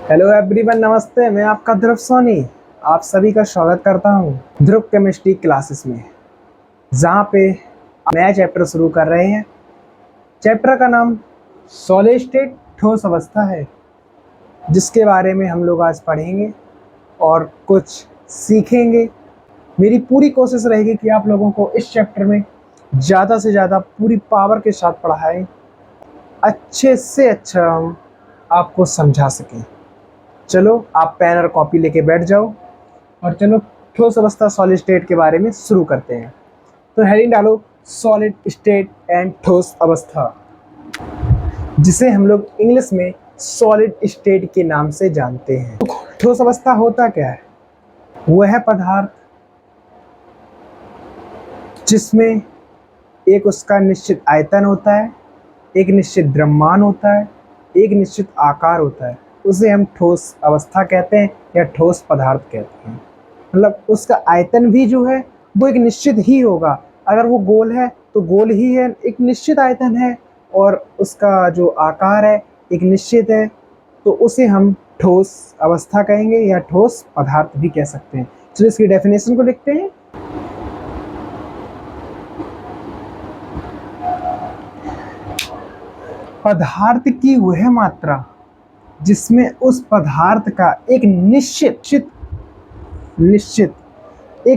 Hello everyone, नमस्ते। मैं आपका ध्रुव सोनी आप सभी का स्वागत करता हूं ध्रुव केमिस्ट्री क्लासेस में, जहां पे नया चैप्टर शुरू कर रहे हैं। चैप्टर का नाम सॉलिड स्टेट ठोस अवस्था है, जिसके बारे में हम लोग आज पढ़ेंगे और कुछ सीखेंगे। मेरी पूरी कोशिश रहेगी कि आप लोगों को इस चैप्टर में ज़्यादा से ज़्यादा पूरी पावर के साथ पढ़ाएं, अच्छे से अच्छा हम आपको समझा सकें। चलो आप पेन और कॉपी लेके बैठ जाओ और चलो ठोस अवस्था सॉलिड स्टेट के बारे में शुरू करते हैं। तो हेडिंग डालो सॉलिड स्टेट एंड ठोस अवस्था, जिसे हम लोग इंग्लिश में सॉलिड स्टेट के नाम से जानते हैं। तो ठोस अवस्था होता क्या है? वह पदार्थ जिसमें एक उसका निश्चित आयतन होता है, एक निश्चित द्रव्यमान होता है, एक निश्चित आकार होता है, उसे हम ठोस अवस्था कहते हैं या ठोस पदार्थ कहते हैं। मतलब उसका आयतन भी जो है वो एक निश्चित ही होगा। अगर वो गोल है तो गोल ही है, एक निश्चित आयतन है, और उसका जो आकार है एक निश्चित है, तो उसे हम ठोस अवस्था कहेंगे या ठोस पदार्थ भी कह सकते हैं। चलिए इसकी डेफिनेशन को लिखते हैं। पदार्थ की वह मात्रा जिसमें उस पदार्थ का एक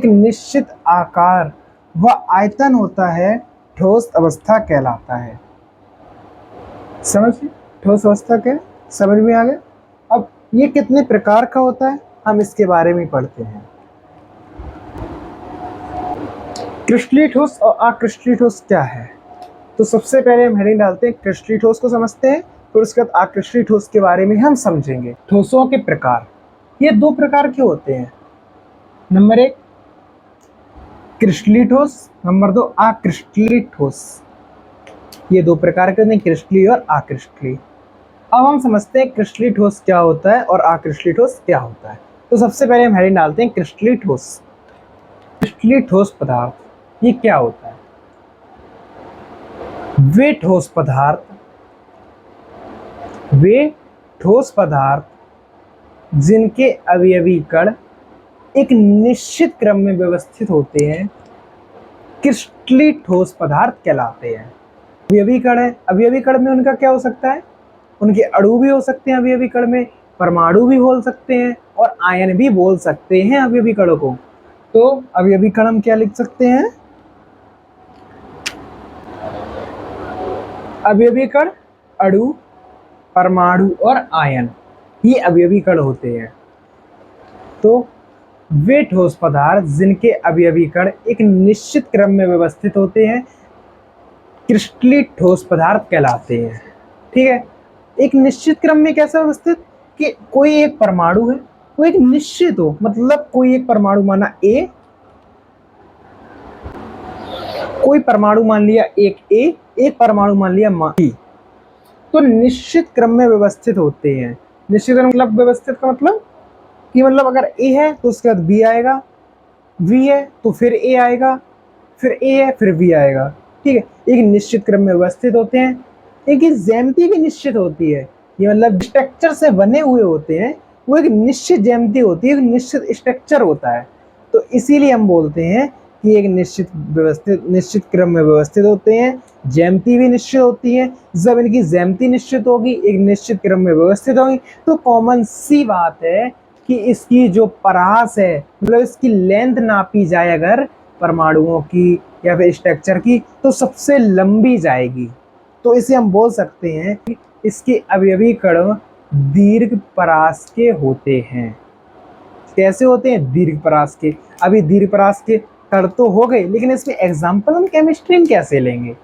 निश्चित आकार व आयतन होता है, ठोस अवस्था कहलाता है। समझ गए? ठोस अवस्था क्या है? समझ में आ गया? अब ये कितने प्रकार का होता है हम इसके बारे में पढ़ते हैं। क्रिस्टलीय ठोस और अक्रिस्टलीय ठोस क्या है? तो सबसे पहले हम हेडिंग डालते हैं, क्रिस्टलीय ठोस को समझते हैं, फिर उसके बाद अक्रिस्टलीय ठोस के बारे में हम समझेंगे। ठोसों के प्रकार, ये दो प्रकार के होते हैं। नंबर एक क्रिस्टलीय ठोस, नंबर दो अक्रिस्टलीय ठोस। ये दो प्रकार के होते हैं, क्रिस्टलीय और अक्रिस्टलीय। अब हम समझते हैं क्रिस्टलीय ठोस क्या होता है और अक्रिस्टलीय ठोस क्या होता है। तो सबसे पहले हम हेडिंग डालते हैं क्रिस्टलीय ठोस। क्रिस्टलीय ठोस पदार्थ ये क्या होता है? वे ठोस पदार्थ जिनके अवयवी कण एक निश्चित क्रम में व्यवस्थित होते हैं, क्रिस्टलीय ठोस पदार्थ कहलाते हैं। अवयवी कण है, अवयवी कण में उनका क्या हो सकता है? उनके अणु भी हो सकते हैं अवयवी कण में, परमाणु भी बोल सकते हैं और आयन भी बोल सकते हैं अवयवी कणों को। तो अवयवी कण हम क्या लिख सकते हैं? अवयवी कण, अणु, परमाणु और आयन, ये अवयवी कण होते हैं। तो वे ठोस पदार्थ जिनके अवयवी कण एक निश्चित क्रम में व्यवस्थित होते हैं, क्रिस्टलीय ठोस पदार्थ कहलाते हैं। ठीक है? एक निश्चित क्रम में कैसे व्यवस्थित? कि कोई एक परमाणु है वो एक निश्चित हो, मतलब कोई एक परमाणु माना ए, कोई परमाणु मान लिया एक परमाणु मान लिया बी, तो निश्चित क्रम में व्यवस्थित होते हैं। निश्चित मतलब व्यवस्थित का मतलब कि मतलब अगर ए है तो उसके बाद बी आएगा, वी है तो फिर ए आएगा, फिर ए है फिर वी आएगा। ठीक है? एक निश्चित क्रम में व्यवस्थित होते हैं। एक ज्यामिति भी निश्चित होती है, ये मतलब स्ट्रक्चर से बने हुए होते हैं, वो एक निश्चित ज्यामिति होती है, एक निश्चित स्ट्रक्चर होता है। तो इसीलिए हम बोलते हैं कि एक निश्चित क्रम में व्यवस्थित होते हैं, ज्यामिति भी निश्चित होती है। जब इनकी ज्यामिति निश्चित होगी, एक निश्चित क्रम में व्यवस्थित होगी, तो कॉमन सी बात है कि इसकी जो परास है, मतलब इसकी लेंथ नापी जाए अगर परमाणुओं की या फिर स्ट्रक्चर की, तो सबसे लंबी जाएगी। तो इसे हम बोल सकते हैं कि इसके अवयवी कण दीर्घ परास के होते हैं। कैसे होते हैं? दीर्घ परास के। अभी दीर्घ परास के कण तो हो गए, लेकिन इसमें एग्जाम्पल हम केमिस्ट्री में कैसे लेंगे?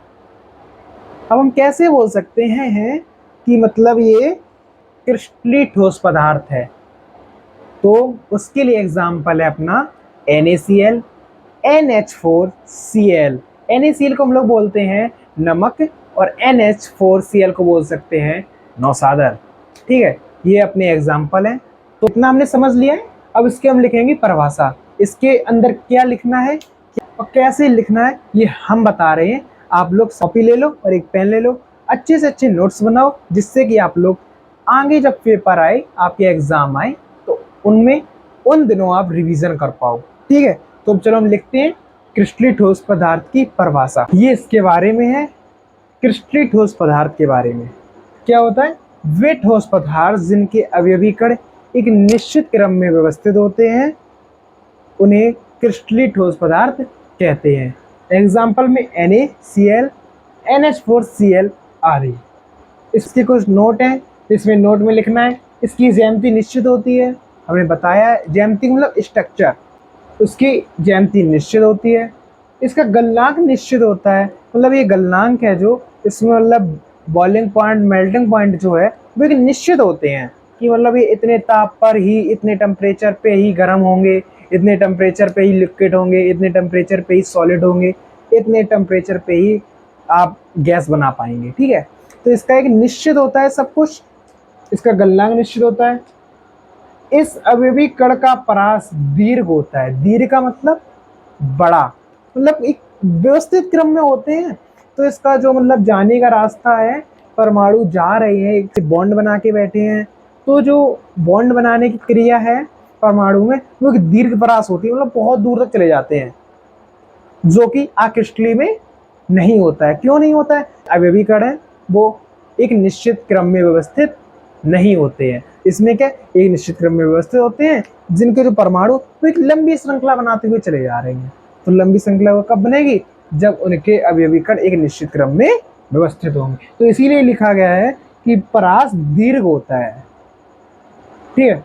अब हम कैसे बोल सकते हैं कि मतलब ये क्रिस्टलीय ठोस पदार्थ है? तो उसके लिए एग्जाम्पल है अपना NaCl, NH4Cl। NaCl को हम लोग बोलते हैं नमक और NH4Cl को बोल सकते हैं नौसादर। ठीक है? ये अपने एग्जाम्पल हैं। तो इतना हमने समझ लिया है। अब इसके हम लिखेंगे परिभाषा। इसके अंदर क्या लिखना है और कैसे लिखना है ये हम बता रहे हैं। आप लोग कॉपी ले लो और एक पेन ले लो, अच्छे से अच्छे नोट्स बनाओ, जिससे कि आप लोग आगे जब पेपर आए, आपके एग्जाम आए, तो उनमें उन दिनों आप रिवीजन कर पाओ। ठीक है, तो चलो हम लिखते हैं क्रिस्टलीय ठोस पदार्थ की परिभाषा। ये इसके बारे में है, क्रिस्टलीय ठोस पदार्थ के बारे में। क्या होता है? वे ठोस पदार्थ जिनके अवयवी कण एक निश्चित क्रम में व्यवस्थित होते हैं, उन्हें क्रिस्टलीय ठोस पदार्थ कहते हैं। एग्जाम्पल में NaCl, NH4Cl आदि। इसके कुछ नोट हैं, इसमें नोट में लिखना है। इसकी ज्यामिति निश्चित होती है, हमने बताया है। ज्यामिति मतलब स्ट्रक्चर, उसकी ज्यामिति निश्चित होती है। इसका गलनांक निश्चित होता है, मतलब ये गलनांक है जो इसमें मतलब बॉइलिंग पॉइंट, मेल्टिंग पॉइंट जो है वो एक निश्चित होते हैं कि मतलब ये इतने ताप पर ही, इतने टेम्परेचर पे ही गर्म होंगे, इतने टेम्परेचर पे ही लिक्विड होंगे, इतने टेम्परेचर पे ही सॉलिड होंगे, इतने टेम्परेचर पे ही आप गैस बना पाएंगे। ठीक है, तो इसका एक निश्चित होता है सब कुछ, इसका गलनांक निश्चित होता है। इस अवयवी कण का परास दीर्घ होता है। दीर्घ का मतलब बड़ा, मतलब एक व्यवस्थित क्रम में होते हैं। तो इसका जो मतलब जाने का रास्ता है, परमाणु जा रहे हैं, एक बॉन्ड बना के बैठे हैं, तो जो बॉन्ड बनाने की क्रिया है परमाणु में, वो एक दीर्घ परास होती है, मतलब बहुत दूर तक चले जाते हैं, जो कि आकृष्टलीय में नहीं होता है। क्यों नहीं होता है? अवयवी कण है वो एक निश्चित क्रम में व्यवस्थित नहीं होते हैं। इसमें क्या, एक निश्चित क्रम में व्यवस्थित होते हैं, जिनके जो परमाणु वो एक लंबी श्रृंखला बनाते हुए चले जा रहे हैं। तो लंबी श्रृंखला वो कब बनेगी? जब उनके अवयवी कण एक निश्चित क्रम में व्यवस्थित होंगे। तो इसीलिए लिखा गया है कि परास दीर्घ होता है। ठीक है,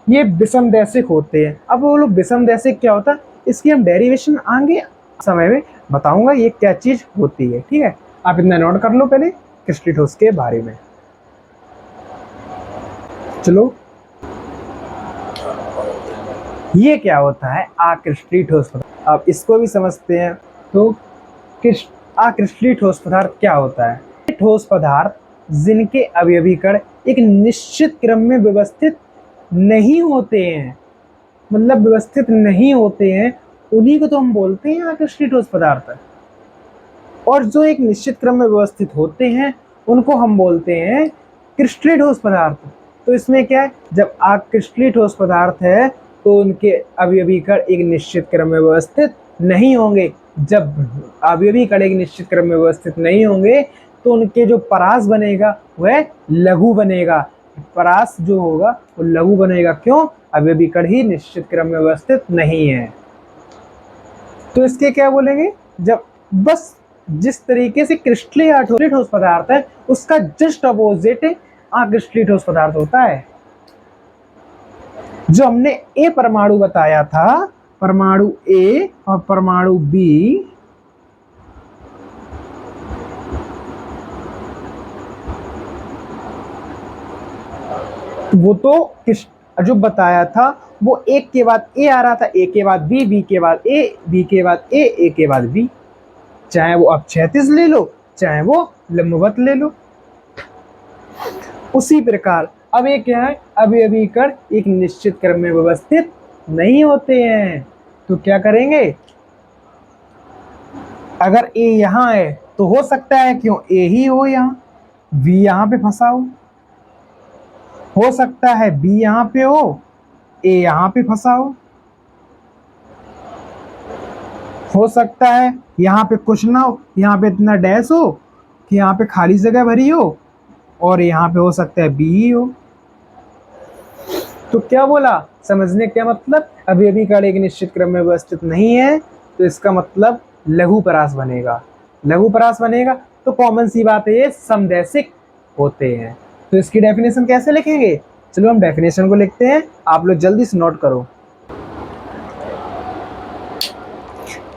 ये विषमदैशिक होते हैं। अब वो लोग विषमदैशिक क्या होता है, इसकी हम डेरिवेशन आगे समय में बताऊंगा ये क्या चीज होती है। ठीक है, आप इतना नोट कर लो पहले क्रिस्टलीय ठोस के बारे में। चलो, ये क्या होता है अक्रिस्टलीय ठोस पदार्थ, आप इसको भी समझते हैं। तो अक्रिस्टलीय ठोस पदार्थ क्या होता है? ठोस पदार्थ जिनके अवयवी कण एक निश्चित क्रम में व्यवस्थित नहीं होते हैं, मतलब व्यवस्थित नहीं होते हैं, उन्हीं को तो हम बोलते हैं अक्रिस्टलीय ठोस पदार्थ। और जो एक निश्चित क्रम में व्यवस्थित होते हैं उनको हम बोलते हैं क्रिस्टलीय ठोस पदार्थ। तो इसमें क्या है, जब अक्रिस्टलीय ठोस पदार्थ है तो उनके अवयवी कण एक निश्चित क्रम में व्यवस्थित नहीं होंगे। जब अवयवी कण एक निश्चित क्रम में व्यवस्थित नहीं होंगे तो उनके जो परास बनेगा वह लघु बनेगा। परास जो होगा वो लघु बनेगा। क्यों? अवयवी कण ही निश्चित क्रम में व्यवस्थित नहीं है। तो इसके क्या बोलेंगे, जब बस जिस तरीके से क्रिस्टलीय ठोस पदार्थ है उसका जस्ट अपोजिट अक्रिस्टलीय ठोस पदार्थ होता है। जो हमने ए परमाणु बताया था, परमाणु ए और परमाणु बी, वो तो जो बताया था वो एक के बाद ए आ रहा था, ए के बाद बी, बी के बाद ए, बी के बाद ए के बाद बी। चाहे वो आप क्षैतिज ले लो, चाहे वो लंबवत ले लो। उसी प्रकार अब ये क्या है, अवयवी कण एक निश्चित क्रम में व्यवस्थित नहीं होते हैं। तो क्या करेंगे, अगर ए यहां है तो हो सकता है क्यों ए ही हो, यहां बी यहां पे फंसा हो सकता है बी यहां पे हो, ए यहां पे फंसा हो सकता है यहाँ पे कुछ ना हो, यहाँ पे इतना डैश हो कि यहाँ पे खाली जगह भरी हो, और यहाँ पे हो सकता है बी ही हो। तो क्या बोला, समझने क्या मतलब, अवयवी कण एक निश्चित क्रम में व्यवस्थित नहीं है, तो इसका मतलब लघु परास बनेगा। लघु परास बनेगा तो कॉमन सी बात है, ये समदैशिक होते हैं। तो इसकी डेफिनेशन कैसे लिखेंगे, चलो हम डेफिनेशन को लिखते हैं, आप लोग जल्दी से नोट करो।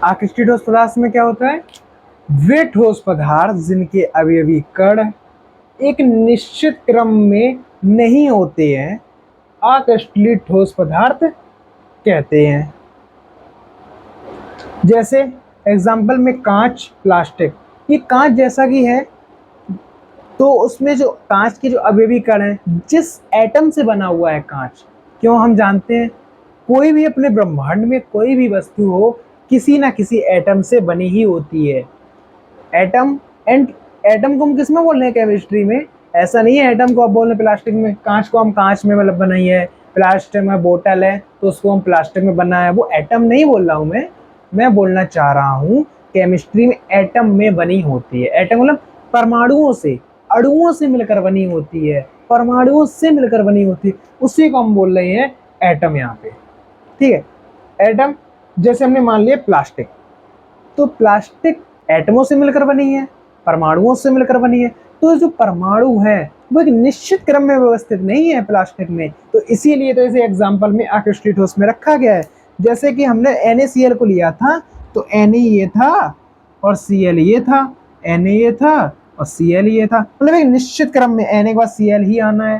अक्रिस्टलीय ठोस पदार्थ में क्या होता है, वे ठोस पदार्थ जिनके अवयवी कण एक निश्चित क्रम में नहीं होते हैं अक्रिस्टलीय ठोस पदार्थ कहते हैं। जैसे एग्जाम्पल में कांच, प्लास्टिक, ये कांच जैसा कि है, तो उसमें जो कांच के जो अवयवी कण हैं, जिस एटम से बना हुआ है कांच, क्यों हम जानते हैं कोई भी अपने ब्रह्मांड में कोई भी वस्तु हो किसी ना किसी एटम से बनी ही होती है। एटम एंड एटम को हम किस में बोल रहे हैं केमिस्ट्री में, ऐसा नहीं है एटम को आप बोल रहे प्लास्टिक में, कांच को हम कांच में मतलब बनाई है, प्लास्टिक में बोतल है तो उसको हम प्लास्टिक में बना है, वो एटम नहीं बोल रहा हूँ मैं बोलना चाह रहा हूँ केमिस्ट्री में एटम में बनी होती है। एटम मतलब परमाणुओं से, अणुओं से मिलकर बनी होती है, परमाणुओं से मिलकर बनी होती है, उसी को हम बोल रहे हैं एटम यहाँ पे। ठीक है, एटम जैसे हमने मान लिया प्लास्टिक, तो प्लास्टिक एटमों से मिलकर बनी है, परमाणुओं से मिलकर बनी है, तो जो परमाणु है वो एक निश्चित क्रम में व्यवस्थित नहीं है प्लास्टिक में, तो इसीलिए तो इसे एग्जाम्पल में आकृष्टित ठोस में रखा गया है। जैसे कि हमने NaCl को लिया था तो Na ये था और Cl ये था, Na ये था और Cl ये था, मतलब एक निश्चित क्रम में Na के बाद Cl ही आना है,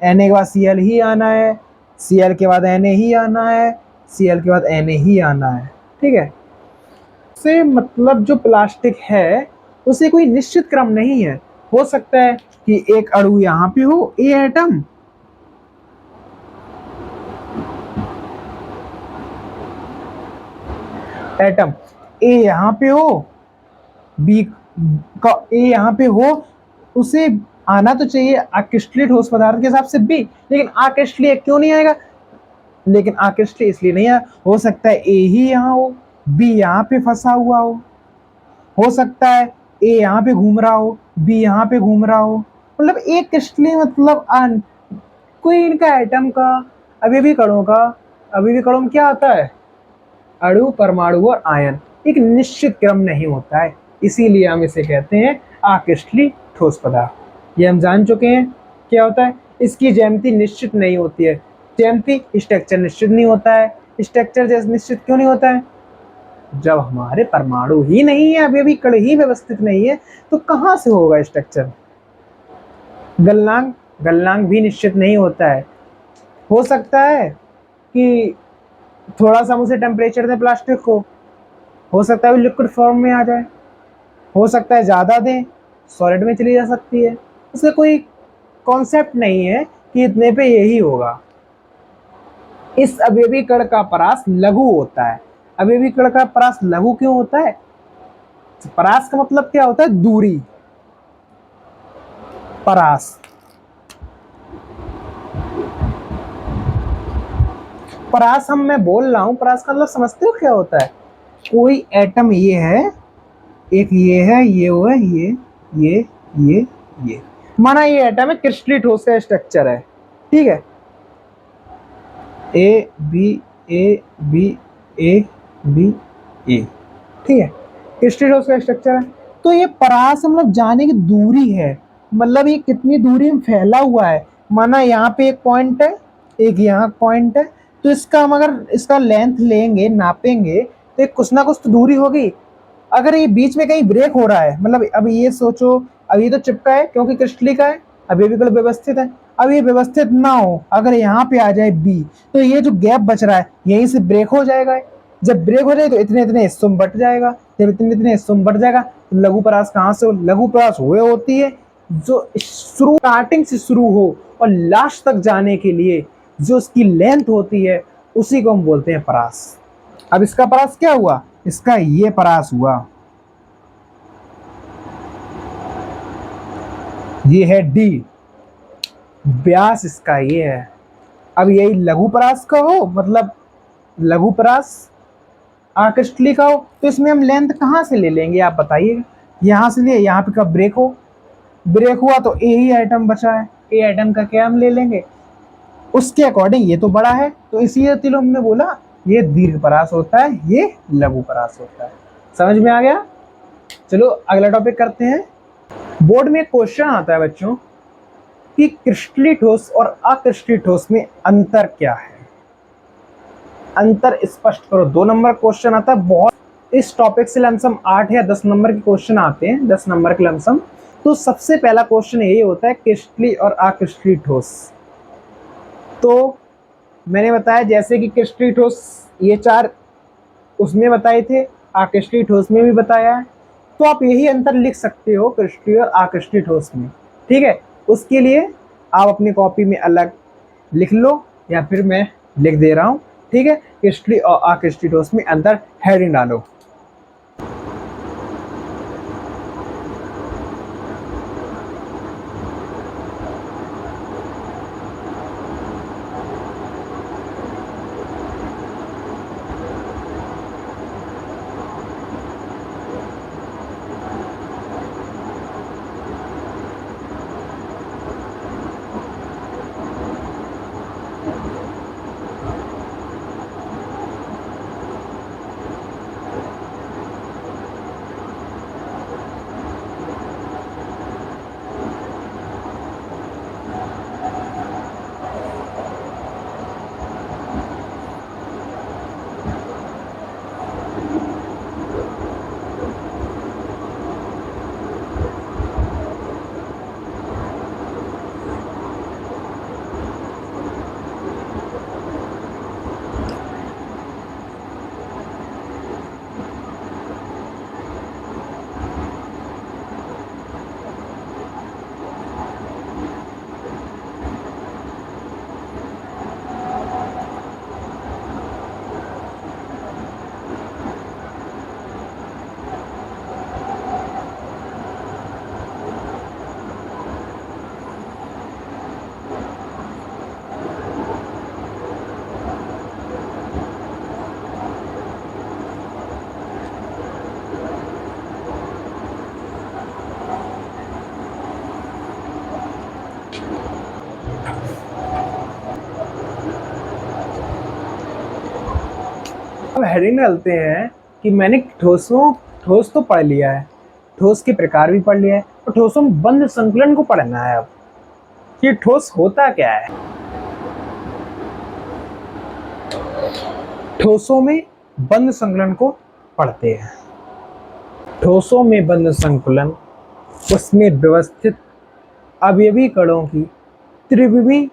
Na के बाद Cl ही आना है, Cl के बाद Na ही आना है, Cl के बाद Na ही आना है। ठीक है, से मतलब जो प्लास्टिक है उसे कोई निश्चित क्रम नहीं है। हो सकता है कि एक अणु यहाँ पे हो, ए एटम, एटम ए यहाँ पे हो, बी का ए यहाँ पे हो, उसे आना तो चाहिए अक्रिस्टलीय ठोस पदार्थ के हिसाब से बी, लेकिन अक्रिस्टलीय क्यों नहीं आएगा? लेकिन अक्रिस्टलीय इसलिए नहीं आया, हो सकता है ए ही यहाँ हो, बी यहाँ पे फंसा हुआ हो सकता है ए यहाँ पे घूम रहा हो, बी यहाँ पे घूम रहा हो, मतलब एक क्रिस्टलीय मतलब कोई इनका एटम का अभी भी कणों में क्या आता है? अणु, परमाणु और आयन, एक निश्चित क्रम नहीं होता है, इसीलिए हम इसे कहते हैं अक्रिस्टलीय ठोस पदार्थ। ये हम जान चुके हैं क्या होता है। इसकी ज्यामिति निश्चित नहीं होती है, ज्यामिति स्ट्रक्चर निश्चित नहीं होता है। स्ट्रक्चर जैसे निश्चित क्यों नहीं होता है? जब हमारे परमाणु ही नहीं है, अभी भी कण ही व्यवस्थित नहीं है, तो कहाँ से होगा स्ट्रक्चर? गलनांक भी निश्चित नहीं होता है। हो सकता है कि थोड़ा सा उसे टेम्परेचर दें प्लास्टिक को, हो सकता है लिक्विड फॉर्म में आ जाए, हो सकता है ज़्यादा दें सॉलिड में चली जा सकती है। उसका कोई कॉन्सेप्ट नहीं है कि इतने पे यही होगा। इस अवयवी कण का परास लघु होता है। अवयवी कण का परास लघु क्यों होता है? परास का मतलब क्या होता है? दूरी। परास, परास हम मैं बोल रहा हूं, परास का मतलब समझते हो क्या होता है? कोई एटम ये है, एक ये है, ये वो है, ये माना ये एटम है, क्रिस्टलीय ठोस का स्ट्रक्चर है। ठीक है, A B A B A B A, ठीक है, क्रिस्टलीय ठोस का स्ट्रक्चर है। तो ये परास मतलब जाने की दूरी है, मतलब ये कितनी दूरी में फैला हुआ है। माना यहाँ पे एक पॉइंट है, एक यहाँ पॉइंट है, तो इसका हम अगर इसका लेंथ लेंगे, नापेंगे, तो एक कुछ ना कुछ तो दूरी होगी। अगर ये बीच में कहीं ब्रेक हो रहा है, मतलब अब ये सोचो, अब ये तो चिपका है क्योंकि क्रिस्टली का है, अब ये बिल्कुल व्यवस्थित है। अब ये व्यवस्थित ना हो, अगर यहाँ पे आ जाए बी, तो ये जो गैप बच रहा है यहीं से ब्रेक हो जाएगा। जब ब्रेक हो जाए तो इतने इतने हिस्सों में बट जाएगा, जब इतने इतने हिस्सों में बट जाएगा तो लघु परास कहाँ से हो? लघु परास हुए होती है जो स्टार्टिंग से शुरू हो और लास्ट तक जाने के लिए जो उसकी लेंथ होती है, उसी को हम बोलते हैं परास। अब इसका परास क्या हुआ? इसका ये परास हुआ, ये है डी, व्यास इसका ये है। अब यही लघु परास का हो, मतलब लघु परास आकृष्टली का हो, तो इसमें हम लेंथ कहाँ से ले लेंगे आप बताइए? यहाँ से लिए, यहाँ पे कब ब्रेक हो, ब्रेक हुआ तो ए ही आइटम बचा है, ए आइटम का क्या हम ले लेंगे? उसके अकॉर्डिंग ये तो बड़ा है, तो इसीलिए तिलो हमने बोला ये दीर्घ परास होता है, ये लघु परास होता है। समझ में आ गया? चलो अगला टॉपिक करते हैं। बोर्ड में क्वेश्चन आता है बच्चों कि क्रिस्टलीय ठोस और अक्रिस्टलीय ठोस में अंतर क्या है? अंतर स्पष्ट करो। 2 नंबर क्वेश्चन आता है बहुत, इस टॉपिक से लमसम 8 या 10 नंबर के क्वेश्चन आते हैं, 10 नंबर के लमसम। तो सबसे पहला क्वेश्चन यही होता है क्रिस्टलीय और अक्रिस्टलीय ठोस। तो मैंने बताया जैसे कि क्रिस्टलीय ठोस ये 4 उसमें बताए थे, अक्रिस्टलीय ठोस में भी बताया है, तो आप यही अंतर लिख सकते हो क्रिस्टलीय और अक्रिस्टलीय ठोस में। ठीक है, उसके लिए आप अपनी कॉपी में अलग लिख लो या फिर मैं लिख दे रहा हूँ। ठीक है, क्रिस्टलीय और अक्रिस्टलीय ठोस में अंतर हेडिंग डालो। हेडिंग डालते हैं कि मैंने ठोस तो पढ़ लिया है, ठोस के प्रकार भी पढ़ लिया है, और ठोसों में बंद संकुलन को पढ़ना है। अब ये ठोस होता क्या है? ठोसों में बंद संकुलन को पढ़ते हैं। ठोसों में बंद संकुलन उसमें व्यवस्थित अवयवी कणों की त्रिविमी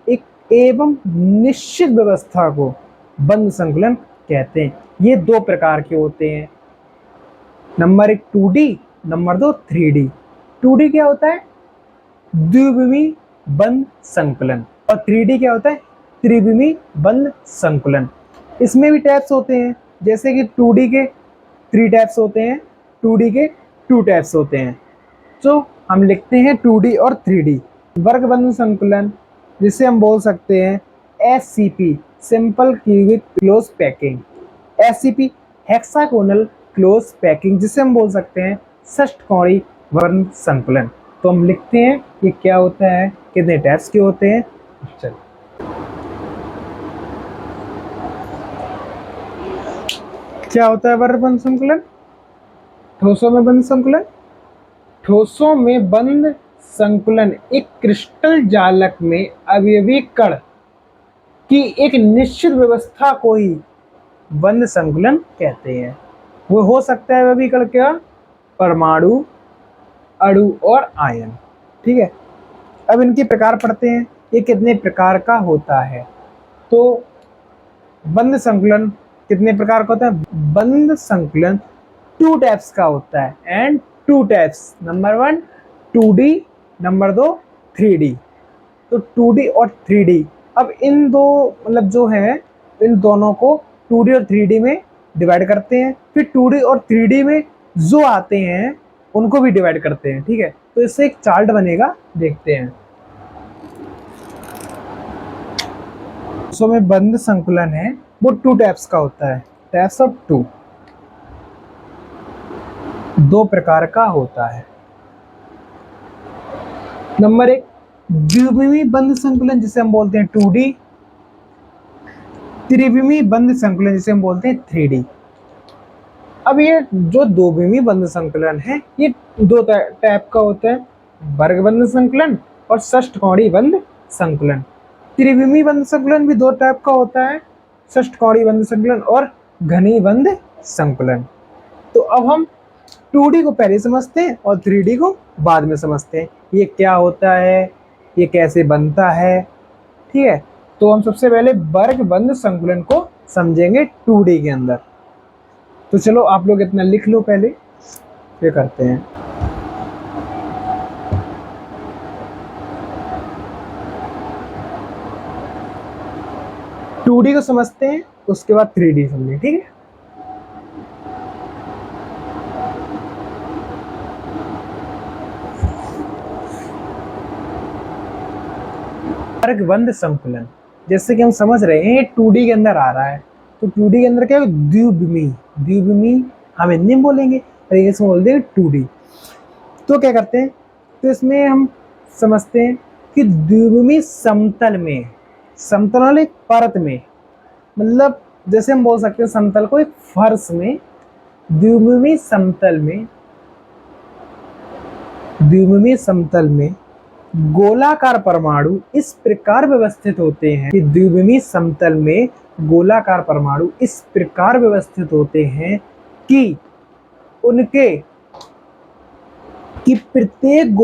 एक एवं निश्चित व्यवस्था को बंद संकुलन कहते हैं। ये दो प्रकार के होते हैं, number 1 2D, number 2 3D। 2D क्या होता है? द्विविमी बंद संकुलन, और 3D क्या होता है? त्रिविमी बंद संकुलन। इसमें भी टैप्स होते हैं, जैसे कि 2D के 3 टैप्स होते हैं, 2D के 2 टैप्स होते हैं। तो हम लिखते हैं 2D और 3D। वर्ग बंद संकुलन जिसे हम बोल सकते हैं SCP, simple cubic close packing. SCP hexagonal close packing, जिसे हम बोल सकते हैं षष्ठकोणीय वर्ग संकुलन। तो हम लिखते हैं ये क्या होता है, कितने टैप्स के होते हैं। चलो, क्या होता है वर्ग बंद संकुलन? ठोसों में बंद संकुलन। ठोसों में बंद संकुलन एक क्रिस्टल जालक में अवयवी कण की एक निश्चित व्यवस्था को ही बंद संकुलन कहते हैं। वो हो सकता है अवयवी कण क्या? परमाणु, अणु और आयन। ठीक है, अब इनके प्रकार पढ़ते हैं, ये कितने प्रकार का होता है। तो बंद संकुलन कितने प्रकार का होता है? बंद संकुलन 2 टाइप्स का होता है, and 2 types, number 1 2D, number 2 3D। तो 2D और 3D, अब इन दो मतलब जो है इन दोनों को 2D और 3D में डिवाइड करते हैं, फिर 2D और 3D में जो आते हैं उनको भी डिवाइड करते हैं। ठीक है, तो इससे एक चार्ट बनेगा, देखते हैं। सो में बंद संकुलन है वो 2 टाइप्स का होता है, टाइप्स ऑफ 2, 2 प्रकार का होता है। नंबर 1 द्विविमी बंद संकुलन जिसे हम बोलते हैं 2D, त्रिविमी बंद संकुलन जिसे हम बोलते हैं 3D। अब ये जो द्विविमी बंद संकुलन है ये 2 टाइप का होता है, वर्ग बंद संकुलन और षष्ठकोणीय बंद संकुलन। त्रिविमी बंद संकुलन भी 2 टाइप का होता है, षष्ठकोणीय बंद संकुलन और घनी बंद संकुलन। तो अब हम 2D को पहले समझते हैं और 3D को बाद में समझते हैं, ये क्या होता है, ये कैसे बनता है। ठीक है, तो हम सबसे पहले वर्ग बंद संकुलन को समझेंगे 2D के अंदर। तो चलो आप लोग इतना लिख लो पहले, फिर करते हैं। टू डी को समझते हैं, उसके बाद 3D समझें। ठीक है, वर्ग बंद संकुलन जैसे कि हम समझ रहे हैं 2D के अंदर आ रहा है, तो 2D के अंदर क्या है? द्विविमी, द्विविमी हम हिंदी में बोलेंगे और इंग्लिश में बोल देंगे 2D। तो क्या करते हैं, तो इसमें हम समझते हैं कि द्विविमी समतल में, समतल वाले एक परत में, मतलब जैसे हम बोल सकते हैं समतल को एक फर्श में, द्विविमी समतल में, द्विविमी समतल में गोलाकार परमाणु इस प्रकार व्यवस्थित होते हैं कि द्विविमी समतल में गोलाकार परमाणु इस प्रकार व्यवस्थित होते हैं कि उनके प्रत्येक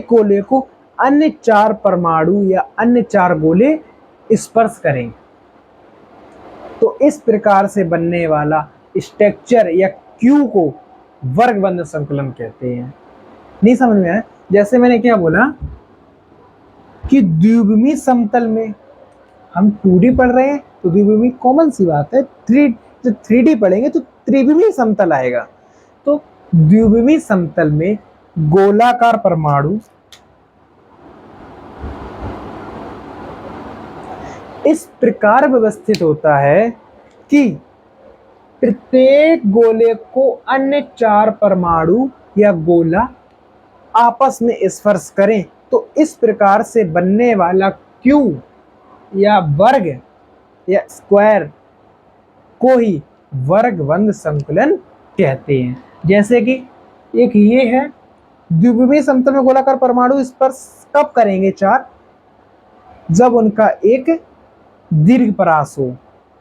गोले को अन्य 4 परमाणु या अन्य 4 गोले स्पर्श करें। तो इस प्रकार से बनने वाला स्ट्रक्चर या क्यू को वर्ग बंद संकुलन कहते हैं। नहीं समझ में आया? जैसे मैंने क्या बोला कि द्विविमी समतल में हम 2D पढ़ रहे हैं, तो द्विविमी कॉमन सी बात है, 3D पढ़ेंगे तो त्रिविमी समतल आएगा। तो द्विविमी समतल में गोलाकार परमाणु इस प्रकार व्यवस्थित होता है कि प्रत्येक गोले को अन्य 4 परमाणु या गोला आपस में स्पर्श करें। तो इस प्रकार से बनने वाला क्यू या वर्ग या स्क्वायर को ही वर्गबंध संकुलन कहते हैं। जैसे कि एक ये है, द्विविमीय समतल में गोलाकार परमाणु स्पर्श कब करेंगे चार? जब उनका एक दीर्घ परास हो।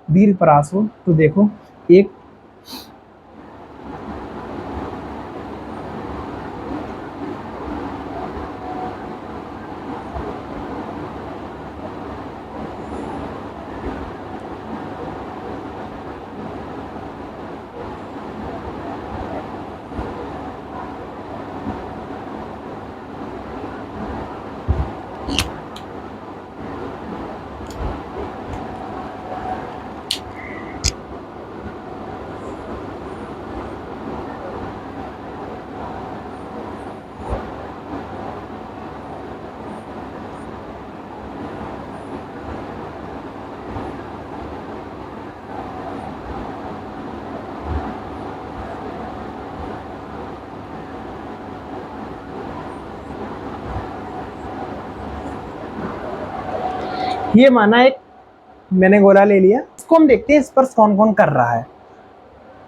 दीर्घ परास हो तो देखो एक ये माना एक मैंने गोला ले लिया, इसको हम देखते हैं स्पर्श कौन कौन कर रहा है।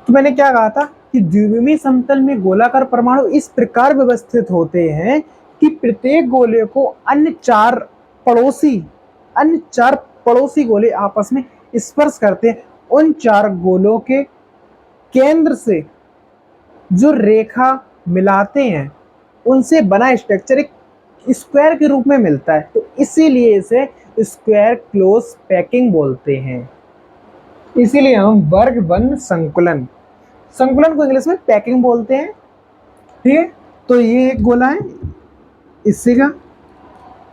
तो मैंने क्या कहा था कि द्विविमीय समतल में गोलाकार परमाणु इस प्रकार व्यवस्थित होते हैं कि प्रत्येक गोले को अन्य चार पड़ोसी गोले आपस में स्पर्श करते हैं। उन चार गोलों के केंद्र से जो रेखा मिलाते हैं उनसे बना स्ट्रक्चर एक स्क्वायर के रूप में मिलता है, तो इसीलिए इसे स्क्वायर क्लोज पैकिंग बोलते हैं। इसीलिए हम वर्गबंध संकुलन को इंग्लिश में पैकिंग बोलते हैं। ठीक है, तो ये एक गोला है इससे का,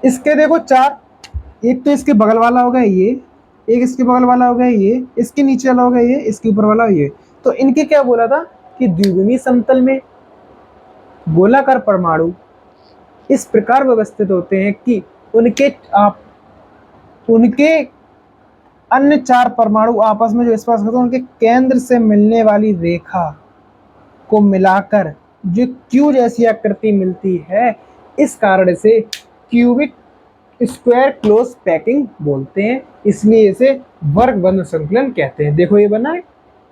इसके देखो चार, एक तो इसके बगल वाला होगा ये, एक इसके बगल वाला होगा ये, इसके नीचे वाला होगा ये, इसके ऊपर वाला ये। तो इनके क्या बोला था कि द्विविमीय समतल में गोलाकार परमाणु इस प्रकार व्यवस्थित होते हैं कि उनके अन्य चार परमाणु आपस में जो स्पर्श करते हैं उनके केंद्र से मिलने वाली रेखा को मिलाकर जो क्यू जैसी आकृति मिलती है, इस कारण से क्यूबिक स्क्वायर क्लोज पैकिंग बोलते हैं। इसलिए इसे वर्गबंध संकुलन कहते हैं। देखो ये बना है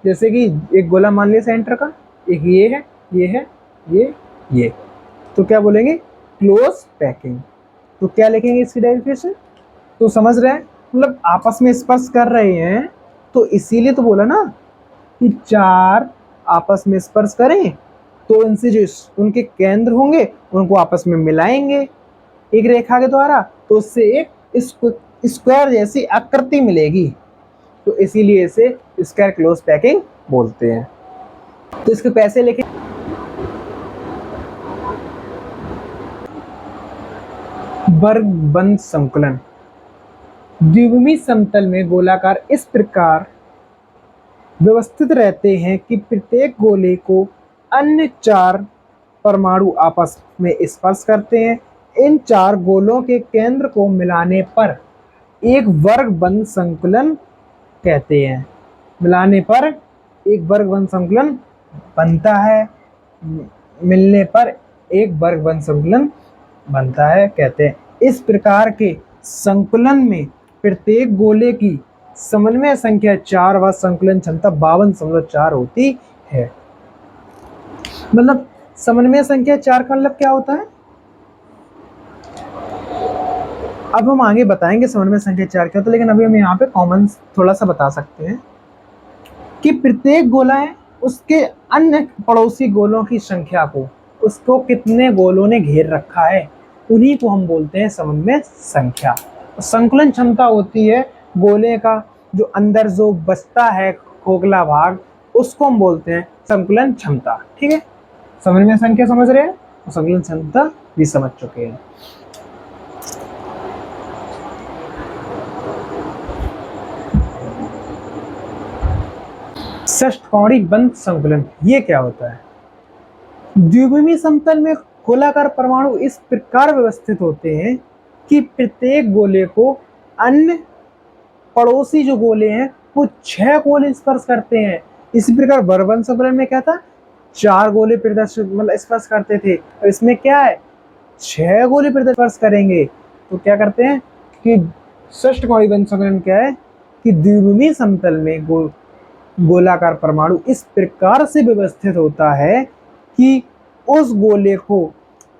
जैसे कि एक गोला मान लिया सेंटर का, एक ये है, ये है, ये, तो क्या बोलेंगे? Close packing. तो क्या लिखेंगे इसकी डेफिनेशन? तो समझ रहे हैं, मतलब आपस में स्पर्श कर रहे हैं, तो इसीलिए तो बोला ना कि चार आपस में स्पर्श करें तो इनसे जो उनके केंद्र होंगे उनको आपस में मिलाएंगे एक रेखा के द्वारा, तो उससे एक स्क्वायर जैसी आकृति मिलेगी। तो इसीलिए इसे स्क्वायर क्लोज पैकिंग बोलते हैं। तो इसके पैसे लिखे, वर्गबंध संकुलन। द्विविमीय समतल में गोलाकार इस प्रकार व्यवस्थित रहते हैं कि प्रत्येक गोले को अन्य चार परमाणु आपस में स्पर्श करते हैं। इन चार गोलों के केंद्र को मिलाने पर एक वर्गबंध संकुलन कहते हैं। मिलाने पर एक वर्गबंध संकुलन बनता है, मिलने पर एक वर्गबंध संकुलन बनता है कहते हैं। इस प्रकार के संकुलन में प्रत्येक गोले की समन्वय संख्या 4 व संकुलन क्षमता 52.4 होती है। मतलब समन्वय संख्या 4 का मतलब क्या होता है? अब हम आगे बताएंगे समन्वय संख्या 4 क्या होता है, लेकिन अभी हम यहाँ पे कॉमन थोड़ा सा बता सकते हैं कि प्रत्येक गोला है उसके अन्य पड़ोसी गोलों की संख्या को, उसको कितने गोलों ने घेर रखा है, उन्हीं को हम बोलते हैं समन्वय संख्या। संकुलन क्षमता होती है गोले का जो अंदर जो बचता है खोखला भाग, उसको हम बोलते हैं संकुलन क्षमता। ठीक है, समन्वय संख्या समझ रहे हैं, संकुलन क्षमता भी समझ चुके हैं। षष्ठकोणीय बंध संकुलन ये क्या होता है? द्विविमीय समतल में गोलाकार परमाणु इस प्रकार व्यवस्थित होते हैं कि प्रत्येक गोले को अन्य पड़ोसी जो गोले हैं वो 6 गोले स्पर्श करते हैं। इसी प्रकार वर्गबंध संकुलन में क्या था? 4 गोले मतलब स्पर्श करते थे, और इसमें क्या है? 6 गोले स्पर्श करेंगे। तो क्या करते हैं कि षष्ठकोणीय बंध संकुलन क्या है कि द्विविमीय समतल में गोलाकार परमाणु इस प्रकार से व्यवस्थित होता है कि उस गोले को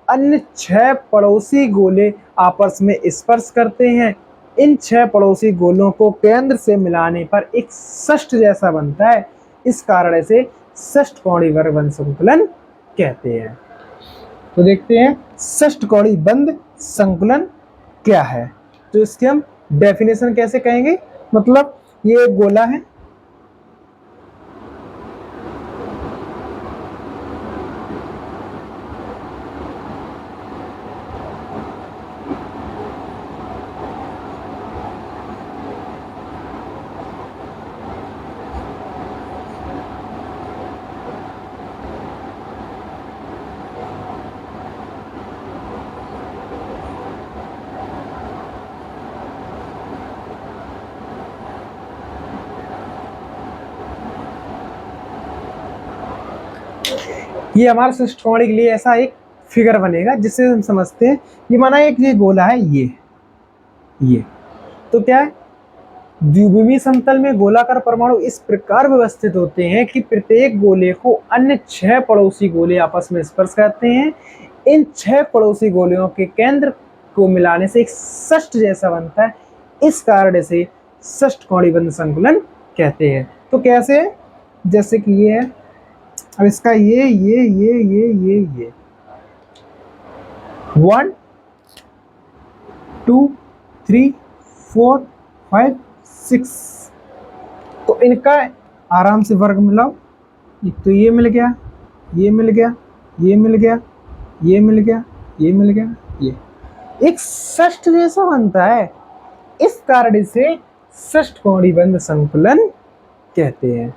अन्य 6 पड़ोसी गोले आपस में स्पर्श करते हैं। इन 6 पड़ोसी गोलों को केंद्र से मिलाने पर एक षष्ठ जैसा बनता है। इस कारण से षष्ठकोणीय बंध संकुलन कहते हैं। तो देखते हैं षष्ठकोणीय बंध संकुलन क्या है। तो इसके हम डेफिनेशन कैसे कहेंगे, मतलब ये एक गोला है, ये हमारे षष्ठकोणीय के लिए ऐसा एक फिगर बनेगा जिससे हम समझते हैं ये माना एक ये गोला है, ये तो क्या है, द्विविमीय समतल में गोलाकार परमाणु इस प्रकार व्यवस्थित होते हैं कि प्रत्येक गोले को अन्य 6 पड़ोसी गोले आपस में स्पर्श करते हैं। इन 6 पड़ोसी गोलियों के केंद्र को मिलाने से एक षष्ठ जैसा बनता है। इस कारण से षष्ठकोणीय बंध संकुलन कहते हैं। तो कैसे, जैसे कि ये है, अब इसका ये 1 2 3 4 5 6, तो इनका आराम से वर्ग मिलाओ। तो ये मिल गया, ये मिल गया, ये मिल गया, ये मिल गया, ये मिल गया, ये एक षष्ठ जैसा बनता है। इस कारण से षष्ठकोणीय बंध संकुलन कहते हैं।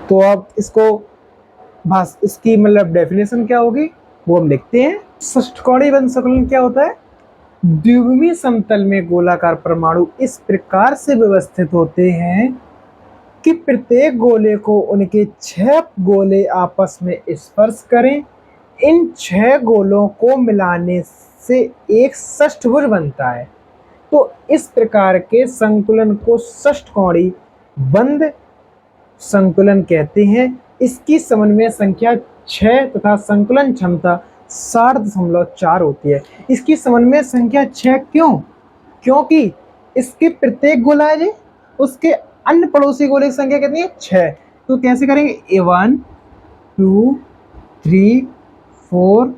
तो अब इसकी मतलब डेफिनेशन क्या होगी वो हम लिखते हैं। षष्ठकोणीय बंध संकुलन क्या होता है, द्विविमीय समतल में गोलाकार परमाणु इस प्रकार से व्यवस्थित होते हैं कि प्रत्येक गोले को उनके 6 गोले आपस में स्पर्श करें। इन 6 गोलों को मिलाने से एक षष्ठभुज बनता है। तो इस प्रकार के संकुलन को षष्ठकोणीय बंध संकुलन कहते हैं। इसकी समन्वय संख्या 6 तथा संकुलन क्षमता 60.4 होती है। इसकी समन्वय संख्या 6 क्यों, क्योंकि इसके प्रत्येक गोला है जी, उसके अन्य पड़ोसी गोले की संख्या कितनी है, 6। तो कैसे करेंगे, 1 2 3 4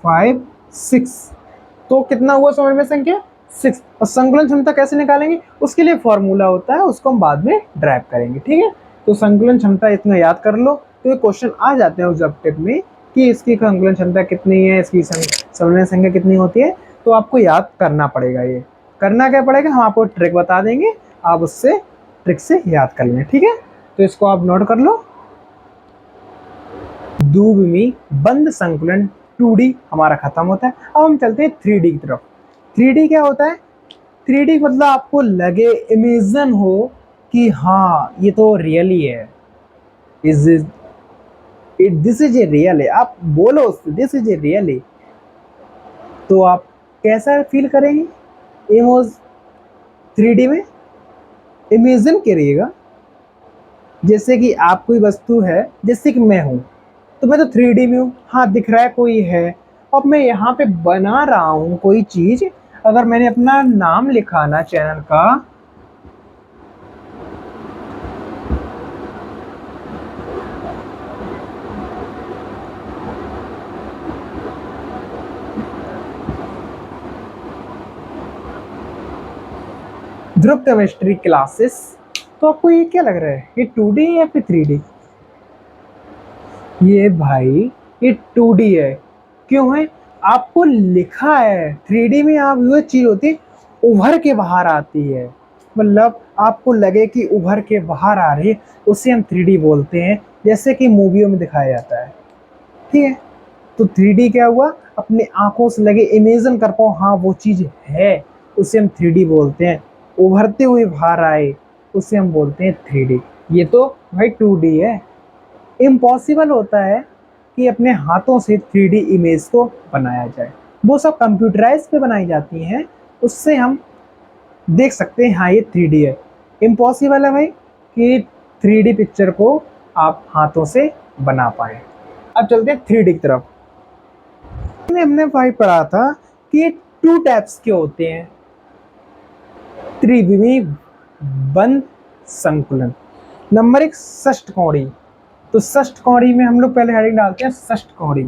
5 6, तो कितना हुआ समन्वय संख्या 6। और संकुलन क्षमता कैसे निकालेंगे, उसके लिए फॉर्मूला होता है, उसको हम बाद में ड्राइव करेंगे, ठीक है। तो संकुलन क्षमता इतना याद कर लो, तो ये क्वेश्चन आ जाते हैं उस ऑब्जेक्ट में कि इसकी संकुलन क्षमता कितनी है, इसकी समन्वय संख्या कितनी होती है। तो आपको याद करना पड़ेगा। ये करना क्या पड़ेगा, हम आपको ट्रिक बता देंगे, आप उससे ट्रिक से याद कर लें, ठीक है। तो इसको आप नोट कर लो। द्विविमीय बंध संकुलन 2D हमारा खत्म होता है। अब हम चलते हैं 3D की तरफ। 3D क्या होता है, 3D मतलब आपको लगे, इमेजिन हो कि हाँ ये तो रियली है, दिस इज ए रियल है, आप बोलो दिस इज ए रियली, तो आप कैसा फील करेंगे। इमोज 3D में इमेजिन करिएगा जैसे कि आप कोई वस्तु है, जैसे कि मैं हूँ, तो मैं तो 3D में हूँ, हाँ दिख रहा है कोई है, अब मैं यहाँ पे बना रहा हूँ कोई चीज। अगर मैंने अपना नाम लिखा ना चैनल का, ध्रुव केमिस्ट्री क्लासेस, तो आपको ये क्या लग रहा है, ये 2D है या फिर 3D। ये भाई ये 2D है, क्यों है, आपको लिखा है। 3D में आप वो चीज होती है उभर के बाहर आती है, मतलब आपको लगे कि उभर के बाहर आ रही है, उसे हम 3D बोलते हैं, जैसे कि मूवियों में दिखाया जाता है, ठीक है। तो 3D क्या हुआ, अपने आंखों से लगे, इमेजिन कर पाओ हाँ वो चीज है, उसे हम 3D बोलते हैं। उभरते हुए बाहर आए उसे हम बोलते हैं 3D। ये तो भाई 2D है। इम्पॉसिबल होता है कि अपने हाथों से 3D इमेज को बनाया जाए, वो सब कंप्यूटराइज पे बनाई जाती हैं, उससे हम देख सकते हैं हाँ ये 3D है। इम्पॉसिबल है भाई कि 3D पिक्चर को आप हाथों से बना पाए। अब चलते हैं 3D की तरफ। हमने भाई पढ़ा था कि 2 टाइप्स के होते हैं, त्रिविमी बंद संकुलन। नंबर 1 षष्ठकोणी। तो षष्ठकोणी में हम लोग पहले हेडिंग डालते हैं षष्ठकोणी।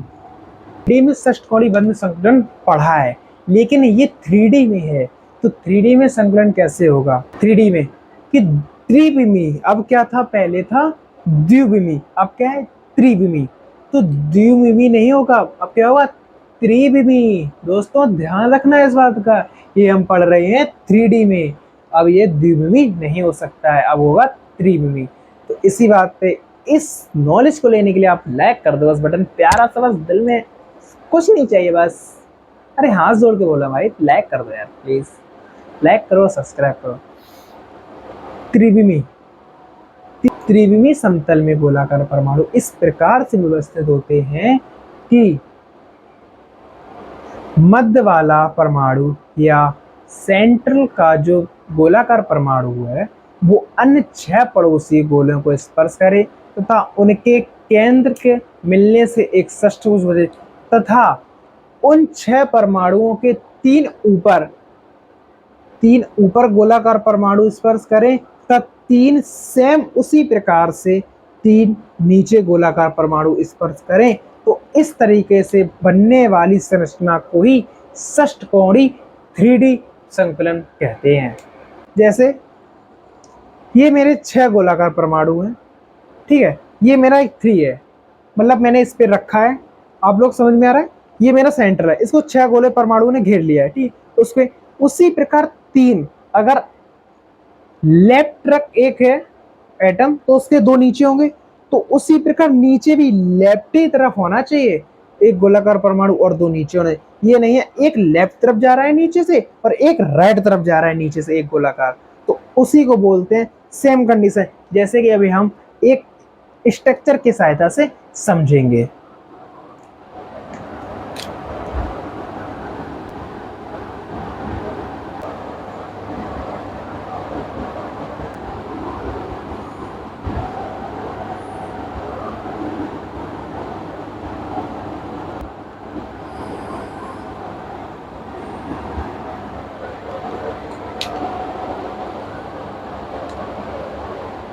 3D में षष्ठकोणी बंद संकुलन पढ़ा है, लेकिन ये 3D में है। तो 3D में संकुलन कैसे होगा 3D में, कि त्रिविमी, अब क्या था पहले था द्विविमी, अब क्या है त्रिविमी। तो द्विविमी नहीं होगा, अब क्या होगा त्रिविमी। दोस्तों ध्यान रखना है इस बात का, ये हम पढ़ रहे हैं 3D में, अब ये द्विविमी नहीं हो सकता है, अब होगा त्रिविमी। तो इसी बात पे इस नॉलेज को लेने के लिए आप लाइक कर दो बस बटन, प्यारा सा बस, दिल में कुछ नहीं चाहिए बस। अरे हाथ जोड़ के बोला भाई, लाइक कर दो यार प्लीज, लाइक करो सब्सक्राइब करो। त्रिविमी, त्रिविमी समतल में गोलाकार परमाणु इस प्रकार से व्यवस्थित होते हैं कि मध्य वाला परमाणु या सेंट्रल का जो गोलाकार परमाणु है वो अन्य 6 पड़ोसी गोलों को स्पर्श करे तथा उनके केंद्र के मिलने से एक षष्ठभुज बने, तथा उन 6 परमाणुओं के 3 ऊपर गोलाकार परमाणु स्पर्श करें तथा 3 सेम उसी प्रकार से 3 नीचे गोलाकार परमाणु स्पर्श करें। तो इस तरीके से बनने वाली संरचना को ही षष्ठकोणी 3D संकुलन कहते हैं। जैसे ये मेरे 6 गोलाकार परमाणु हैं, ठीक है, ये मेरा एक 3 है, मतलब मैंने इस पे रखा है, आप लोग समझ में आ रहा है, ये मेरा सेंटर है, इसको 6 गोले परमाणु ने घेर लिया है, ठीक, उस पे उसी प्रकार 3, अगर लेफ्ट तरफ एक है एटम तो उसके 2 नीचे होंगे, तो उसी प्रकार नीचे भी लेफ्ट ही तरफ होना चाहिए, एक गोलाकार परमाणु और 2 नीचे होने। ये नहीं है एक लेफ्ट तरफ जा रहा है नीचे से और एक राइट तरफ जा रहा है नीचे से एक गोलाकार, तो उसी को बोलते हैं सेम कंडीशन। जैसे कि अभी हम एक स्ट्रक्चर की सहायता से समझेंगे।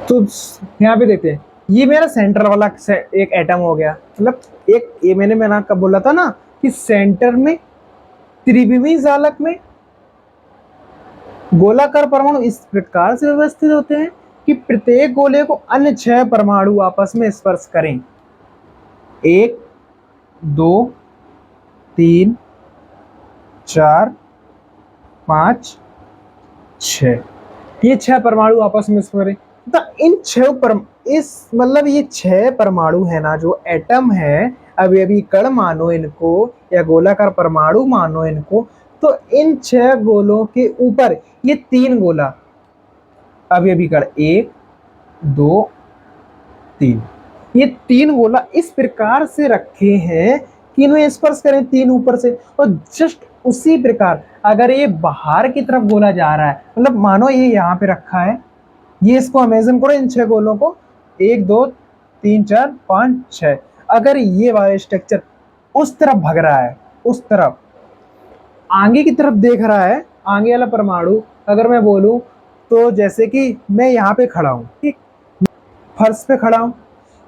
तो यहाँ पे देखते हैं, ये मेरा सेंटर वाला एक एटम हो गया, मतलब एक ये मैंने कब बोला था ना कि सेंटर में त्रिविमी जालक में गोलाकार परमाणु इस प्रकार से व्यवस्थित होते हैं कि प्रत्येक गोले को अन्य 6 परमाणु आपस में स्पर्श करें। 1 2 3 4 5 6, ये 6 परमाणु आपस में स्पर्श करें। तो इन 6 इस मतलब ये 6 परमाणु है ना, जो एटम है, अभी अभी कण मानो इनको या गोलाकार परमाणु मानो इनको, तो इन 6 गोलों के ऊपर ये 3 गोला अभी अभी कण 1 2 3, ये 3 गोला इस प्रकार से रखे हैं कि इन्हें स्पर्श करें 3 ऊपर से। और जस्ट उसी प्रकार अगर ये बाहर की तरफ गोला जा रहा है, मतलब मानो ये यहाँ पे रखा है, ये इसको इमेजिन करो इन 6 गोलों को, 1 2 3 4 5 6, अगर ये वाला स्ट्रक्चर उस तरफ भग रहा है, उस तरफ आगे की तरफ देख रहा है, आगे वाला परमाणु, अगर मैं बोलूं तो जैसे कि मैं यहाँ पे खड़ा हूँ, ठीक, फर्श पे खड़ा हूँ,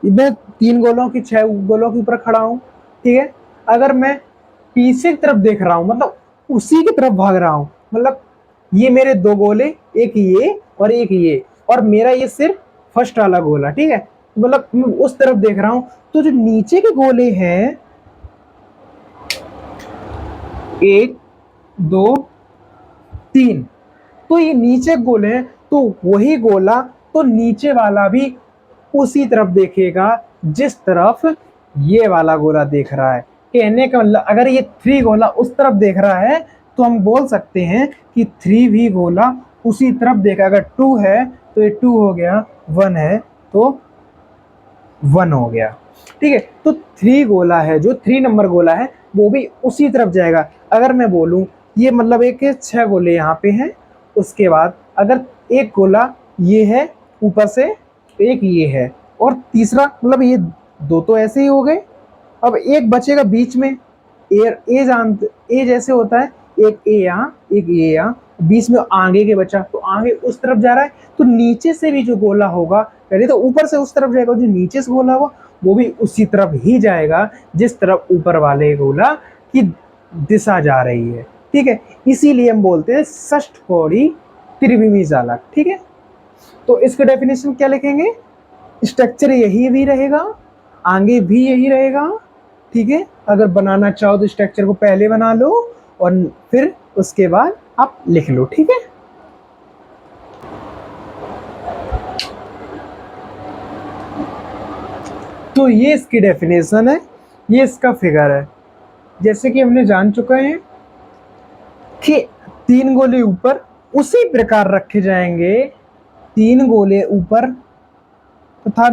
मैं 3 गोलों की 6 गोलों के ऊपर खड़ा हूँ, ठीक है, अगर मैं पीछे की तरफ देख रहा हूँ, मतलब उसी की तरफ भाग रहा हूँ, मतलब ये मेरे 2 गोले, एक ये और एक ये, और मेरा ये सिर्फ फर्स्ट वाला गोला, ठीक है, मतलब मैं उस तरफ देख रहा हूं, तो जो नीचे के गोले हैं 1 2 3, तो ये नीचे गोले हैं, तो वही गोला तो नीचे वाला भी उसी तरफ देखेगा जिस तरफ ये वाला गोला देख रहा है। कहने का मतलब अगर ये 3 गोला उस तरफ देख रहा है तो हम बोल सकते हैं कि 3 भी गोला उसी तरफ देखा। अगर 2 है तो ये 2 हो गया, 1 है तो 1 हो गया, ठीक है। तो 3 गोला है, जो 3 नंबर गोला है वो भी उसी तरफ जाएगा। अगर मैं बोलूं ये मतलब एक 6 गोले यहाँ पे हैं, उसके बाद अगर एक गोला ये है ऊपर से, एक ये है, और तीसरा मतलब ये दो तो ऐसे ही हो गए। अब एक बचेगा बीच में, ए जैसे होता है, एक ए यहाँ एक ए यहाँ, बीच में आगे के बचा तो आगे उस तरफ जा रहा है, तो नीचे से भी जो गोला होगा, पहले तो ऊपर से उस तरफ जाएगा, जो नीचे से गोला होगा वो भी उसी तरफ ही जाएगा जिस तरफ ऊपर वाले गोला की दिशा जा रही है। ठीक है, इसीलिए हम बोलते हैं षष्ठकोणीय त्रिविमी जालक। ठीक है, तो इसका डेफिनेशन क्या लिखेंगे? स्ट्रक्चर यही भी रहेगा, आगे भी यही रहेगा। ठीक है, अगर बनाना चाहो तो स्ट्रक्चर को पहले बना लो और फिर उसके बाद आप लिख लो। ठीक है, तो ये इसकी डेफिनेशन है, ये इसका फिगर है। जैसे कि हमने जान चुके हैं कि 3 गोले ऊपर उसी प्रकार रखे जाएंगे, 3 गोले ऊपर तथा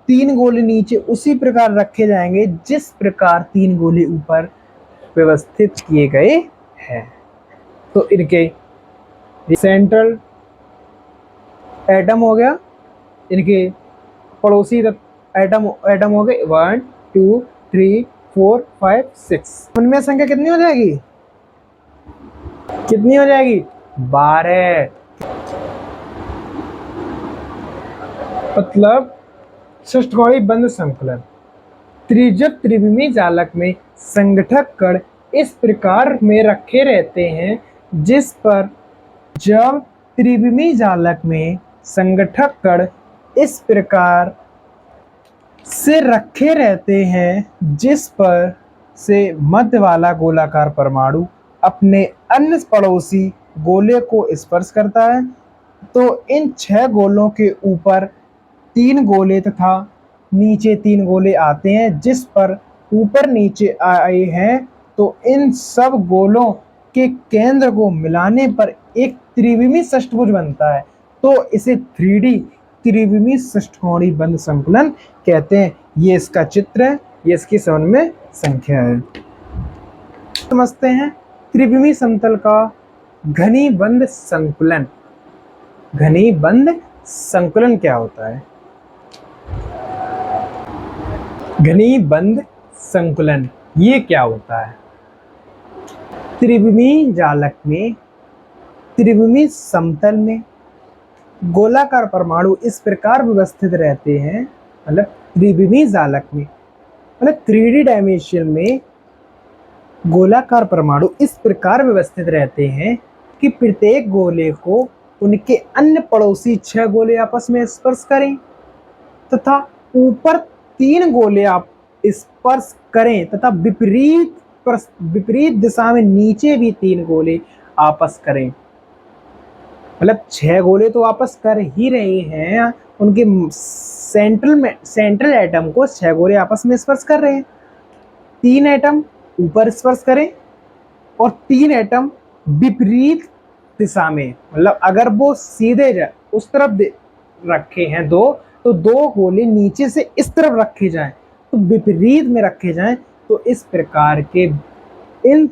3 गोले नीचे उसी प्रकार रखे जाएंगे जिस प्रकार 3 गोले ऊपर व्यवस्थित किए गए हैं। तो इनके सेंट्रल एटम हो गया, इनके पड़ोसी एटम हो गए 1 2 3 4 5 6। उनमें संख्या कितनी हो जाएगी? कितनी हो जाएगी? 12। मतलब षष्ठकोणीय बंद संकुलन त्रिज्यक त्रिविमी जालक में संगठक कण इस प्रकार में रखे रहते हैं जिस पर, जब त्रिविमी जालक में संगठक कण इस प्रकार से रखे रहते हैं जिस पर से मध्य वाला गोलाकार परमाणु अपने अन्य पड़ोसी गोले को स्पर्श करता है, तो इन 6 गोलों के ऊपर 3 गोले तथा नीचे 3 गोले आते हैं। जिस पर ऊपर नीचे आए हैं तो इन सब गोलों के केंद्र को मिलाने पर एक त्रिविमी षष्ठभुज बनता है, तो इसे 3D त्रिविमी षष्ठकोणीय बंद संकुलन कहते हैं। ये इसका चित्र है, ये इसकी समझ में संख्या है। समझते हैं त्रिविमी समतल का घनीबंध संकुलन। घनीबंध संकुलन क्या होता है? घनीबंध संकुलन ये क्या होता है? त्रिविमी जालक में, त्रिविमी समतल में गोलाकार परमाणु इस प्रकार व्यवस्थित रहते हैं, मतलब त्रिविमी जालक में, मतलब 3D डायमेंशन में गोलाकार परमाणु इस प्रकार व्यवस्थित रहते हैं कि प्रत्येक गोले को उनके अन्य पड़ोसी 6 गोले आपस में स्पर्श करें तथा ऊपर 3 गोले आप स्पर्श करें तथा विपरीत दिशा में नीचे भी 3 गोले आपस करें। मतलब 6 गोले तो आपस कर ही रहे हैं, उनके सेंट्रल एटम को 6 गोले आपस में स्पर्श कर रहे हैं। 3 एटम ऊपर स्पर्श करें और 3 एटम विपरीत दिशा में, मतलब अगर वो सीधे उस तरफ रखे हैं दो, तो 2 गोले नीचे से इस तरफ रखे जाएं, तो विपरीत में रखे जाएं, तो इस प्रकार के इन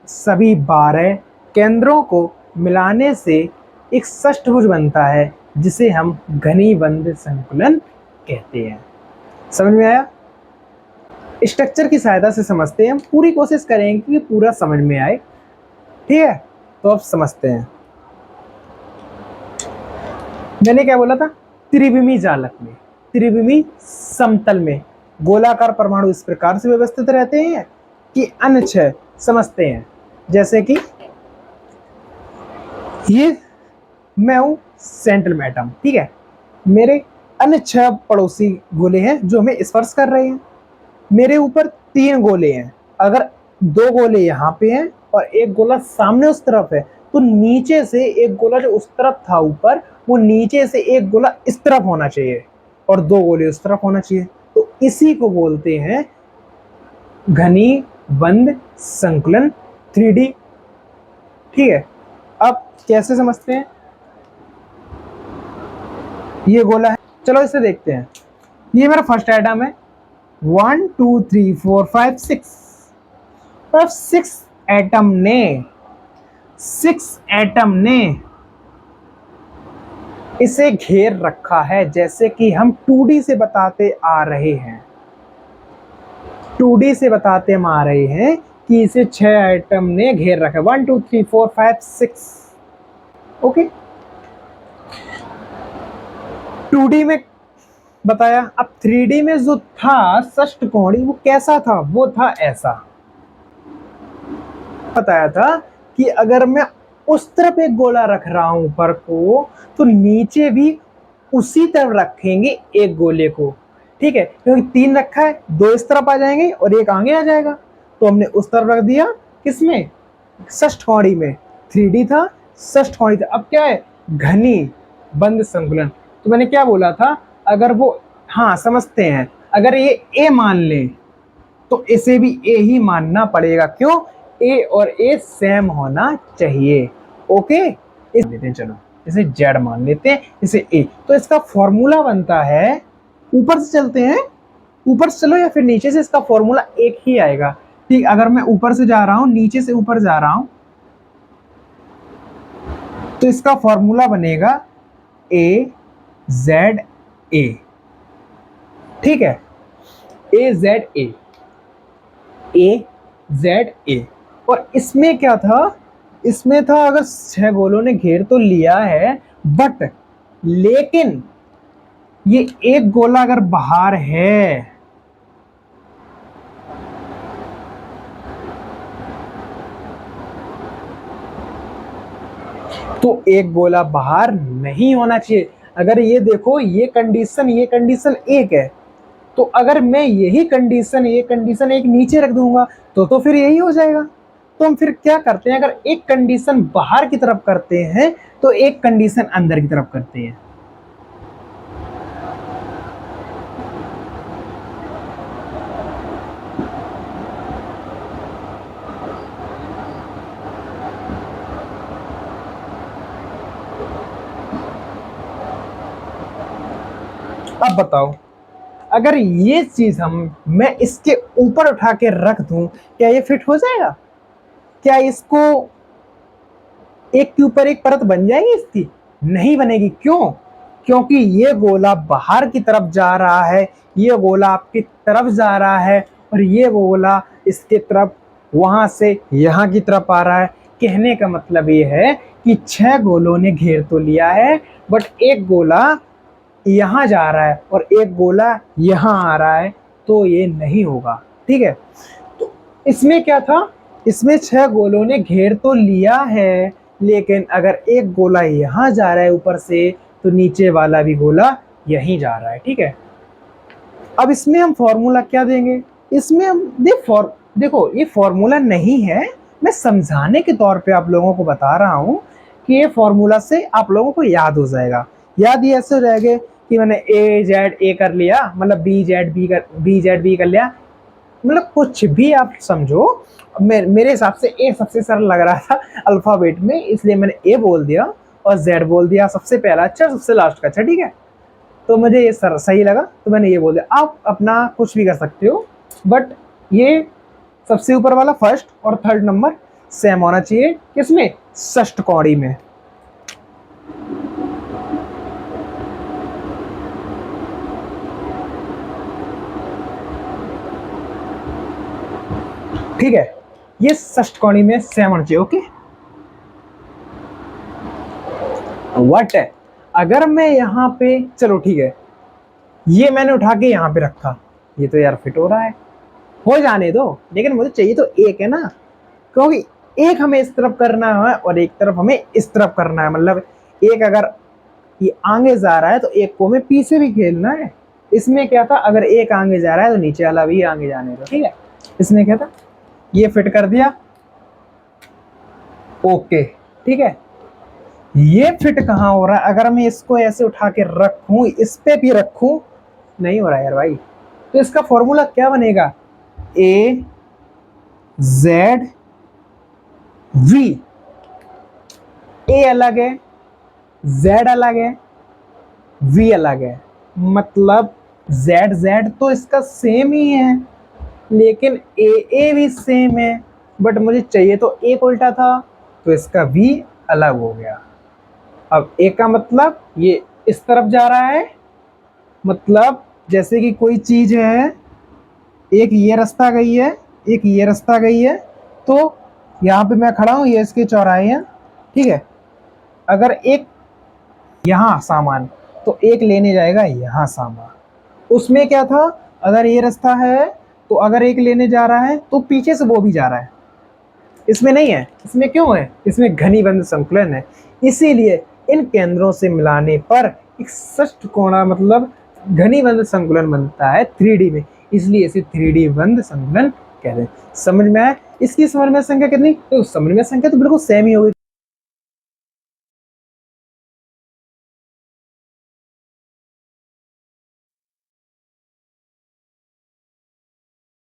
सभी 12 केंद्रों को मिलाने से एक षष्ठभुज बनता है जिसे हम घनीबंध संकुलन कहते हैं। समझ में आया? स्ट्रक्चर की सहायता से समझते हैं, हम पूरी कोशिश करेंगे कि पूरा समझ में आए। ठीक है, तो अब समझते हैं। मैंने क्या बोला था? त्रिविमी जालक में, त्रिविमी समतल में गोलाकार परमाणु इस प्रकार से व्यवस्थित रहते हैं कि अन्य 6 समझते हैं। जैसे कि ये मैं हूं सेंट्रल में एटम, ठीक है, मेरे अन्य 6 पड़ोसी गोले हैं जो हमें स्पर्श कर रहे हैं। मेरे ऊपर 3 गोले हैं, अगर 2 गोले यहाँ पे हैं और एक गोला सामने उस तरफ है, तो नीचे से एक गोला जो उस तरफ था ऊपर, वो नीचे से एक गोला इस तरफ होना चाहिए और 2 गोले उस तरफ होना चाहिए। तो इसी को बोलते हैं घनीबंध संकुलन 3D। ठीक है, अब कैसे समझते हैं? ये गोला है, चलो इसे देखते हैं। ये मेरा फर्स्ट एटम है, 1 2 3 4 5 6। और 6 एटम ने इसे घेर रखा है, जैसे कि हम 2D से बताते आ रहे हैं, 2D से बताते हम आ रहे हैं कि इसे 6 आइटम ने घेर रखा है, 1 2 3 4 5 6। ओके, 2D में बताया। अब 3D में जो था षष्ठकोणी, वो कैसा था? वो था ऐसा। बताया था कि अगर मैं उस तरफ एक गोला रख रहा हूं ऊपर को, तो नीचे भी उसी तरफ रखेंगे एक गोले को, ठीक है? क्योंकि 3 रखा है, 2 इस तरफ आ जाएंगे और एक आगे आ जाएगा, तो हमने उस तरफ रख दिया। किसमें? षष्ठकोणी में। 3D था, षष्ठकोणी था। अब क्या है? घनी बंद संकुलन। तो मैंने क्या बोला था? अगर वो, हाँ समझते हैं, अगर ये ए मान ले तो इसे भी ए ही मानना पड़ेगा। क्यों? ए और ए सेम होना चाहिए। ओके, इस लेते हैं, चलो इसे जेड मान लेते हैं, इसे ए। तो इसका फॉर्मूला बनता है, ऊपर से चलते हैं, ऊपर से चलो या फिर नीचे से, इसका फॉर्मूला एक ही आएगा। ठीक, अगर मैं ऊपर से जा रहा हूं, नीचे से ऊपर जा रहा हूं, तो इसका फॉर्मूला बनेगा ए जेड ए। ठीक है, ए Z A, A Z A. और इसमें क्या था? इसमें था अगर 6 गोलों ने घेर तो लिया है, बट लेकिन ये एक गोला अगर बाहर है, तो एक गोला बाहर नहीं होना चाहिए। अगर ये देखो, ये कंडीशन एक है, तो अगर मैं यही कंडीशन, ये कंडीशन एक नीचे रख दूंगा तो फिर यही हो जाएगा। तो हम फिर क्या करते हैं? अगर एक कंडीशन बाहर की तरफ करते हैं तो एक कंडीशन अंदर की तरफ करते हैं। अब बताओ, अगर ये चीज मैं इसके ऊपर उठा के रख दूं, क्या ये फिट हो जाएगा? क्या इसको एक के ऊपर एक परत बन जाएगी इसकी? नहीं बनेगी। क्यों? क्योंकि ये गोला बाहर की तरफ जा रहा है, ये गोला आपकी तरफ जा रहा है, और ये गोला इसके तरफ, वहां से यहां की तरफ आ रहा है। कहने का मतलब ये है कि 6 गोलों ने घेर तो लिया है, बट एक गोला यहां जा रहा है और एक गोला यहां आ रहा है, तो ये नहीं होगा। ठीक है, तो इसमें क्या था? इसमें 6 गोलों ने घेर तो लिया है, लेकिन अगर एक गोला यहां जा रहा है ऊपर से, तो नीचे वाला भी गोला यहीं जा रहा है। ठीक है, अब इसमें हम फॉर्मूला क्या देंगे? इसमें हम देखो, ये फॉर्मूला नहीं है, मैं समझाने के तौर पे आप लोगों को बता रहा हूं कि ये फॉर्मूला से आप लोगों को याद हो जाएगा। याद ये ऐसे रहेगा कि मैंने ए जेड ए कर लिया, मतलब बी जेड बी कर लिया, मतलब कुछ भी आप समझो। मेरे हिसाब से ए सबसे सरल लग रहा था अल्फाबेट में, इसलिए मैंने ए बोल दिया और जेड बोल दिया, सबसे पहला अच्छा, सबसे लास्ट का अच्छा। ठीक है, तो मुझे ये सही लगा, तो मैंने ये बोल दिया। आप अपना कुछ भी कर सकते हो, बट ये सबसे ऊपर वाला फर्स्ट और थर्ड नंबर सेम होना चाहिए। किसमें? षष्ठकोणी में। ठीक है, ये षष्ठकोणी में सेम होना चाहिए। ओके, व्हाट है, अगर मैं यहाँ पे, चलो ठीक है, ये मैंने उठा के यहाँ पे रखा, ये तो यार फिट हो रहा है, हो जाने दो, लेकिन मुझे चाहिए तो एक है ना, क्योंकि एक हमें इस तरफ करना है और एक तरफ हमें इस तरफ करना है। मतलब एक अगर ये आगे जा रहा है तो एक को हमें पीछे भी खेलना है। इसमें क्या था? अगर एक आगे जा रहा है तो नीचे वाला भी आगे जाने दो। ठीक है, इसमें क्या था? ये फिट कर दिया। ओके, ठीक है, ये फिट कहाँ हो रहा है? अगर मैं इसको ऐसे उठा के रखूं, इस पे भी रखूं, नहीं हो रहा यार भाई। तो इसका फॉर्मूला क्या बनेगा? ए जेड वी। ए अलग है, जेड अलग है, वी अलग है। मतलब जेड जेड तो इसका सेम ही है, लेकिन ए भी सेम है, बट मुझे चाहिए तो एक उल्टा था, तो इसका वी अलग हो गया। अब ए का मतलब ये इस तरफ जा रहा है, मतलब जैसे कि कोई चीज है, एक ये रास्ता गई है, एक ये रास्ता गई है, तो यहाँ पे मैं खड़ा हूँ, ये इसके चौराहे हैं, ठीक है। अगर एक यहाँ सामान, तो एक लेने जाएगा यहाँ सामान। उसमें क्या था, अगर ये रास्ता है तो अगर एक लेने जा रहा है तो पीछे से वो भी जा रहा है। इसमें नहीं है, इसमें क्यों है, इसमें घनीबंध संकुलन है। इसीलिए इन केंद्रों से मिलाने पर एक षष्ठकोणा मतलब घनीबंध संकुलन बनता है 3D में, इसलिए इसे 3D बंध संकुलन कहते हैं। समझ में आया? इसकी समन्वय संख्या कितनी, तो समन्वय संख्या तो बिल्कुल सेम ही होगी।